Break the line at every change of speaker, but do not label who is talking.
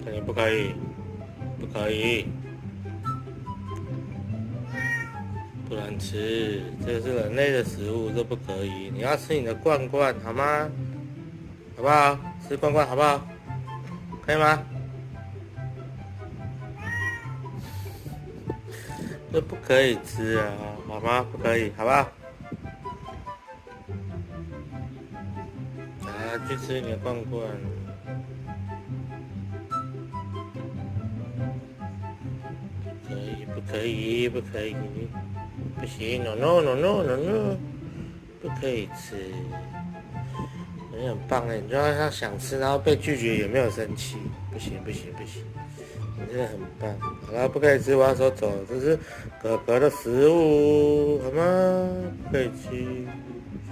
肯定不可以，不可以，不能吃，这是人类的食物，这不可以。你要吃你的罐罐，好吗？好不好？吃罐罐好不好？可以吗？这不可以吃啊，好吗？不可以，好不好？啊，去吃你的罐罐。可以，不可以，不可以，不行，no no no no no no，不可以吃。你很棒哎，你就要想吃，然后被拒绝也没有生气，不行不行不行，你真的很棒。好了，不可以吃，我要收走，这是哥哥的食物，好吗？不可以吃。